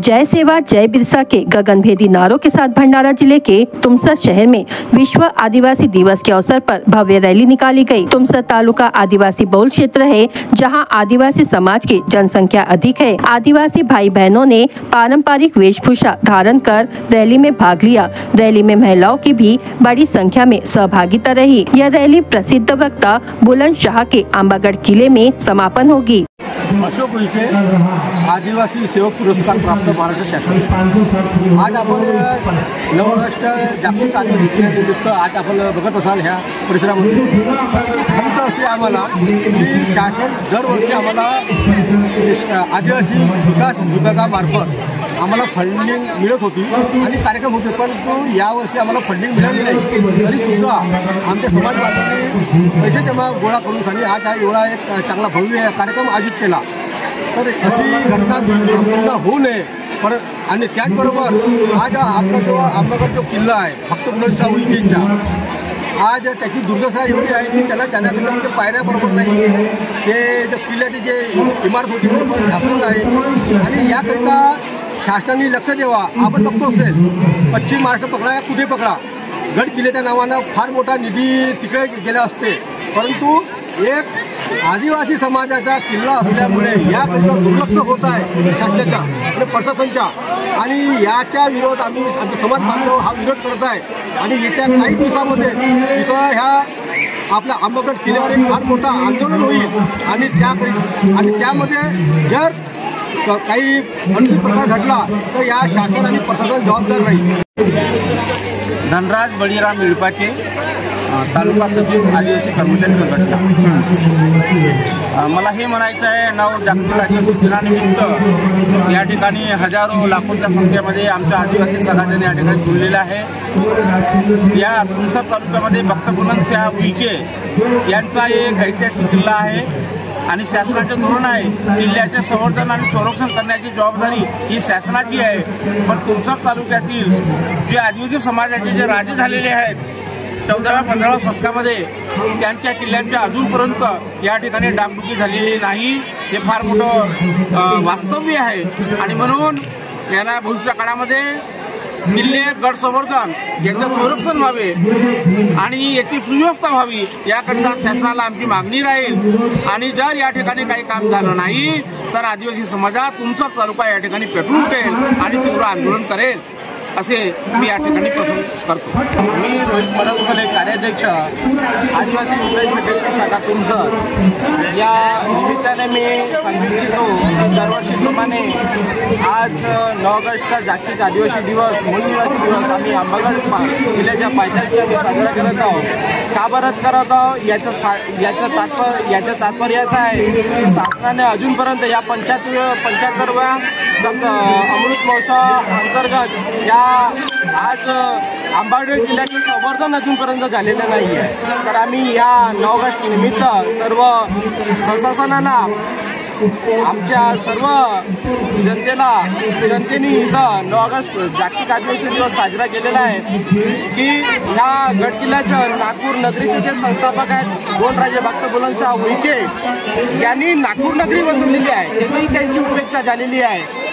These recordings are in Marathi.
जय सेवा जय बिरसा के गगनभेदी नारों के साथ भंडारा जिले के तुमसर शहर में विश्व आदिवासी दिवस के अवसर पर भव्य रैली निकाली गई। तुमसर तालुका आदिवासी बहुल क्षेत्र है, जहां आदिवासी समाज की जनसंख्या अधिक है। आदिवासी भाई बहनों ने पारंपरिक वेशभूषा धारण कर रैली में भाग लिया। रैली में महिलाओं की भी बड़ी संख्या में सहभागिता रही। यह रैली प्रसिद्ध वक्ता बुलंदशाह के आंबागढ़ किले में समापन होगी। अशोक उईके आदिवासी सेवक पुरस्कार प्राप्त महाराष्ट्र शासन। आज आपण 9 ऑगस्ट जागतिक आदिवासी दिनानिमित्त आज आपण बघत असाल ह्या परिसरामध्ये खंत असे आम्हाला की शासन दरवर्षी आम्हाला आदिवासी विकास विभागामार्फत आम्हाला फंडिंग मिळत होती आणि कार्यक्रम होते, परंतु यावर्षी आम्हाला फंडिंग मिळाली नाही। तरीसुद्धा आमच्या समाज बांधवांनी पैसे जमा गोळा करून आज हा एवढा एक चांगला भव्य कार्यक्रम आयोजित केला। तर अशी घटना पुन्हा होऊ नये पर आणि त्याचबरोबर आज आपला जो आंबागढ़ जो किल्ला आहे फक्त बुलंदशाह उईकेंचा, आज त्याची दुर्दशा एवढी आहे की त्याला जाण्याकरता म्हणजे पायऱ्या बरोबर नाही। ते जो किल्ल्याची जे इमारत होती ती ढासळत आहे आणि याकरिता शासनाने लक्ष द्यावा। आपण बघतो असेल पश्चिम महाराष्ट्र पकडा या कुठे पकडा, गड किल्ल्याच्या नावानं फार मोठा निधी तिकडे गेला असते, परंतु एक आदिवासी समाजाचा किल्ला असल्यामुळे याकरिता दुर्लक्ष होत आहे शासनाच्या आणि प्रशासनाच्या, आणि याच्या विरोध आम्ही समाज बांधव हा विरोध करत आहे। आणि येत्या काही दिवसामध्ये तिथं ह्या आपल्या आंबागढ़ किल्ल्यावर एक फार मोठा आंदोलन होईल आणि त्यामध्ये जर काही अनुचित प्रकार घडला तर या शासन आणि प्रशासन जबाबदार राहील। धनराज बळीराम इळपाके, तालुका सचिव आदिवासी कर्मचारी संघटना। मला हे म्हणायचं आहे, 9 जागतिक आदिवासी दिनानिमित्त या ठिकाणी हजारो लाखोंच्या संख्येमध्ये आमच्या आदिवासी समाजाने या ठिकाणी जुळलेला आहे। या तुमसर तालुक्यामध्ये भक्त बुलंदशाह उईके यांचा एक ऐतिहासिक किल्ला आहे आणि शासनाचं धोरण आहे किल्ल्याचे संवर्धन आणि संरक्षण करण्याची जबाबदारी ही शासनाची आहे। पण तुमसर तालुक्यातील जे आदिवासी समाजाचे जे राजे झालेले आहेत 14व्या 15व्या शतकामध्ये त्यांच्या किल्ल्यांच्या अजूनपर्यंत या ठिकाणी डागडुजी झालेली नाही। हे फार मोठं वास्तव्य आहे आणि म्हणून यांना भविष्य काळामध्ये किल्ले गड संवर्धन याचं संरक्षण व्हावे आणि याची सुव्यवस्था व्हावी याकरता शासनाला आमची मागणी राहील। आणि जर या ठिकाणी काही काम झालं नाही तर आदिवासी समाजात तुमसर तालुका या ठिकाणी पेटवून उठेल आणि तीव्र आंदोलन करेल असे मी या ठिकाणी पसंत करतो। मी रोहित मरसखले, कार्याध्यक्ष आदिवासी विकास फेडरेशन शाखा तुमसर। या निमित्ताने मी सांगू इच्छितो की दरवर्षीप्रमाणे आज 9 ऑगस्ट जागतिक आदिवासी दिवस, मूळ निवासी दिवस आम्ही आंबागढ़ किल्ल्याच्या पायथ्याशी आम्ही साजरा करत आहोत। का बरं करत आहोत याचं तात्पर्य असं आहे की शासनाने अजूनपर्यंत या 75व्या अमृत महोत्सव अंतर्गत या आज आंबागढ़ किल्ल्याचे संवर्धन अजूनपर्यंत झालेलं नाही आहे। तर आम्ही या 9 ऑगस्ट निमित्त सर्व प्रशासनाला आमच्या सर्व जनतेने इथं 9 ऑगस्ट जागतिक आदिवासी दिवस साजरा केलेला आहे की ह्या गड किल्ल्याच्या नागपूर नगरीचे जे संस्थापक आहेत 2 राजे भक्त बुलंदशाह उईके यांनी नागपूर नगरी वसवलेली आहे, तेथेही त्यांची उपेक्षा झालेली आहे।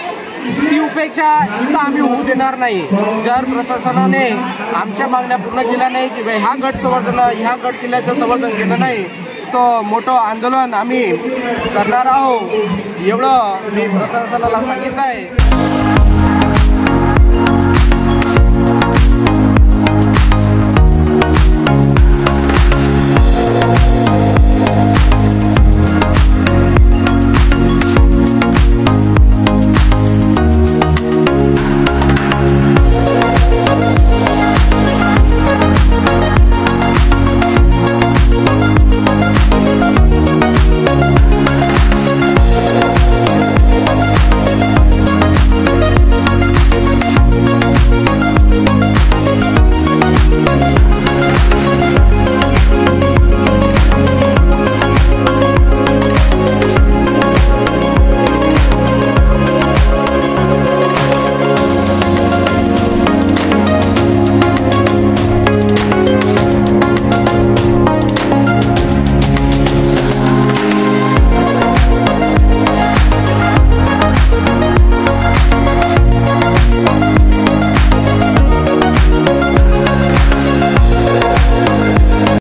ती उपेक्षा इथं आम्ही होऊ देणार नाही। जर प्रशासनाने आमच्या मागण्या पूर्ण केल्या नाही की ह्या गड किल्ल्याचं संवर्धन केलं नाही तो मोठं आंदोलन आम्ही करणार आहोत, एवढं मी प्रशासनाला सांगितलं आहे।